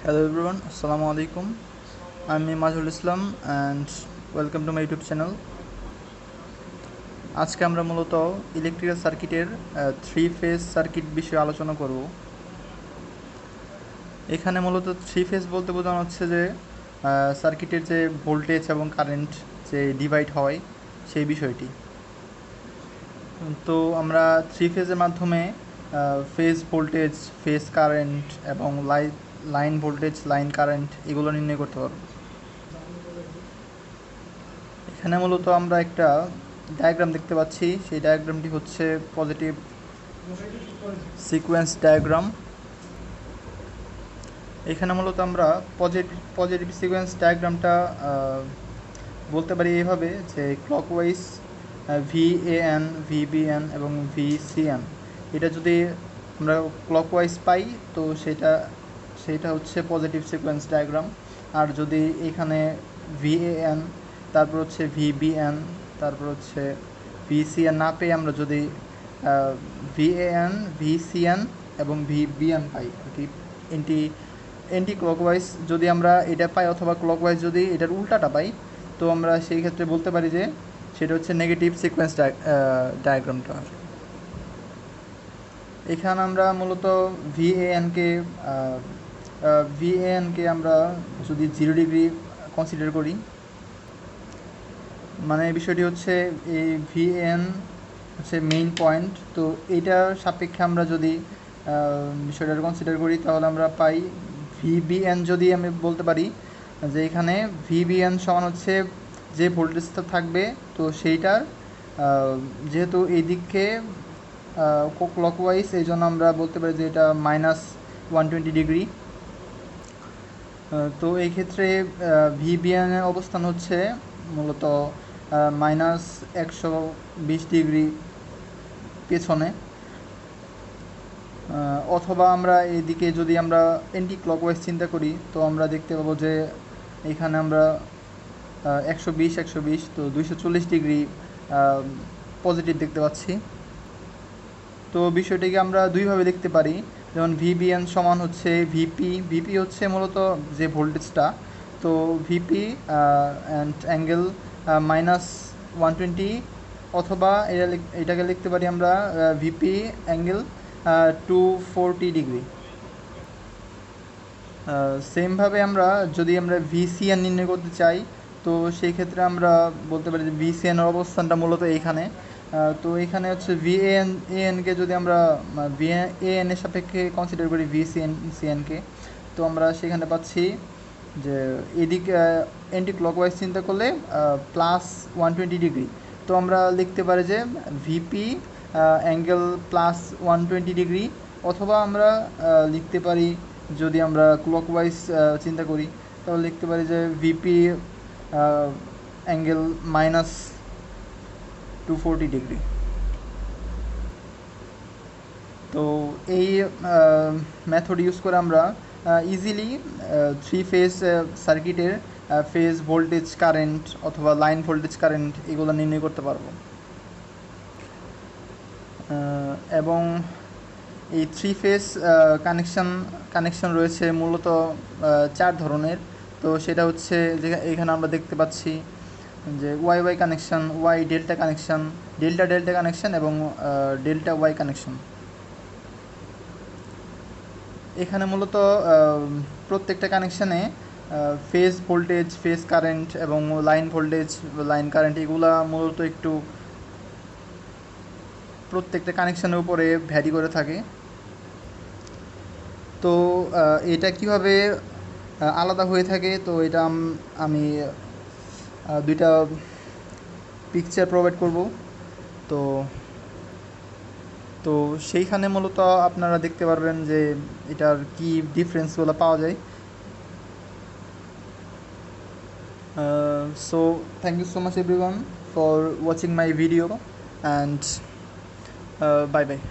Hello everyone, Assalamu alaikum. I'm Majul Islam and welcome to my YouTube channel. আজকে আমরা মূলত electrical সার্কিটের three phase circuit বিষয়ে আলোচনা করব। এখানে মূলত থ্রি ফেজ বলতে বোঝানো হচ্ছে যে সার্কিটের যে ভোল্টেজ এবং কারেন্ট যে ডিভাইড হয় সেই বিষয়টি। তো আমরা থ্রি ফেজের মাধ্যমে ফেজ ভোল্টেজ, ফেজ কারেন্ট এবং লাইন ভোল্টেজ, লাইন কারেন্ট এগুলো নির্ণয় করতে পারব। এখানে মূলত আমরা একটা ডায়াগ্রাম দেখতে পাচ্ছি। সেই ডায়াগ্রামটি হচ্ছে পজিটিভ সিকোয়েন্স ডায়াগ্রাম। এখানে মূলত আমরা পজিটিভ সিকোয়েন্স ডায়াগ্রামটা বলতে পারি এইভাবে যে ক্লকওয়াইজ VAN, VBN এবং VCN, এটা যদি আমরা ক্লকওয়াইজ পাই তো সেটা হচ্ছে পজিটিভ সিকোয়েন্স ডায়াগ্রাম। আর যদি এখানে VAN, তারপর হচ্ছে VBN, তারপর হচ্ছে VCN না পেয়ে আমরা যদি VAN, VCN এবং VBN পাই আর কি, এন্টি ক্লকওয়াইজ যদি আমরা এটা পাই অথবা ক্লকওয়াইজ যদি এটার উল্টাটা পাই, তো আমরা সেই ক্ষেত্রে বলতে পারি যে সেটা হচ্ছে নেগেটিভ সিকোয়েন্স ডায়াগ্রামটা। এখানে আমরা মূলত VAN-কে আমরা যদি 0 ডিগ্রি কনসিডার করি, মানে বিষয়টি হচ্ছে এই VAN হচ্ছে মেইন পয়েন্ট। তো এইটার সাপেক্ষে আমরা যদি বিষয়টা কনসিডার করি তাহলে আমরা পাই VBN, যদি আমি বলতে পারি যে এখানে VBN সমান হচ্ছে যে ভোল্টেজটা থাকবে তো সেইটার যেহেতু এই দিকে ক্লকওয়াইজ, এই জন্য আমরা বলতে পারি যে এটা -120 ডিগ্রি। তো এই ক্ষেত্রে VBN এর অবস্থান হচ্ছে মূলত -120 ডিগ্রি পেছনে। অথবা আমরা এইদিকে যদি আমরা এন্টি ক্লকওয়াইজ চিন্তা করি তো আমরা দেখতে পাবো যে এখানে আমরা 120 তো 240 ডিগ্রি পজিটিভ দেখতে পাচ্ছি। তো বিষয়টিকে আমরা দুইভাবে দেখতে পারি, যেমন VBN সমান হচ্ছে VP হচ্ছে মূলত যে ভোল্টেজটা, তো VP অ্যান্ড অ্যাঙ্গেল -120, অথবা এটাকে লিখতে পারি আমরা VP অ্যাঙ্গেল 240 ডিগ্রি। সেমভাবে আমরা যদি আমরা VCN নির্ণয় করতে চাই তো সেই ক্ষেত্রে আমরা বলতে পারি যে VCN এর অবস্থানটা মূলত এইখানে। তো এখানে হচ্ছে VAN-কে যদি আমরা VAN এর সাপেক্ষে কনসিডার করি VCN-কে, তো আমরা সেখানে পাচ্ছি যে এদিকে অ্যান্টি ক্লকওয়াইজ চিন্তা করলে +120 ডিগ্রি। তো আমরা লিখতে পারি যে VP অ্যাঙ্গেল +120 ডিগ্রি, অথবা আমরা লিখতে পারি যদি আমরা ক্লকওয়াইজ চিন্তা করি তাহলে লিখতে পারি যে VP অ্যাঙ্গেল -240 ডিগ্রি। তো এই মেথড ইউজ করে আমরা ইজিলি থ্রি ফেজ সার্কিটের ফেজ ভোল্টেজ, কারেন্ট অথবা লাইন ভোল্টেজ, কারেন্ট এগুলো নির্ণয় করতে পারবো। এবং এই থ্রি ফেজ কানেকশন রয়েছে মূলত 4 ধরনের। তো সেটা হচ্ছে যে এখানে আমরা দেখতে পাচ্ছি যে Y connection, Y delta connection, delta connection এবং ডেল্টা ওয়াই কানেকশন। এখানে মূলত প্রত্যেকটা কানেকশানে ফেজ ভোল্টেজ, ফেজ কারেন্ট এবং লাইন ভোল্টেজ, লাইন কারেন্ট এগুলা মূলত একটু প্রত্যেকটা কানেকশানের উপরে ভ্যারি করে থাকে। তো এটা কিভাবে আলাদা হয়ে থাকে, তো এটা আমি দুইটা পিকচার প্রোভাইড করব। তো সেইখানে মূলত আপনারা দেখতে পারবেন যে এটার কি ডিফারেন্সগুলো পাওয়া যায়। So thank you so much everyone for watching my video, and bye bye.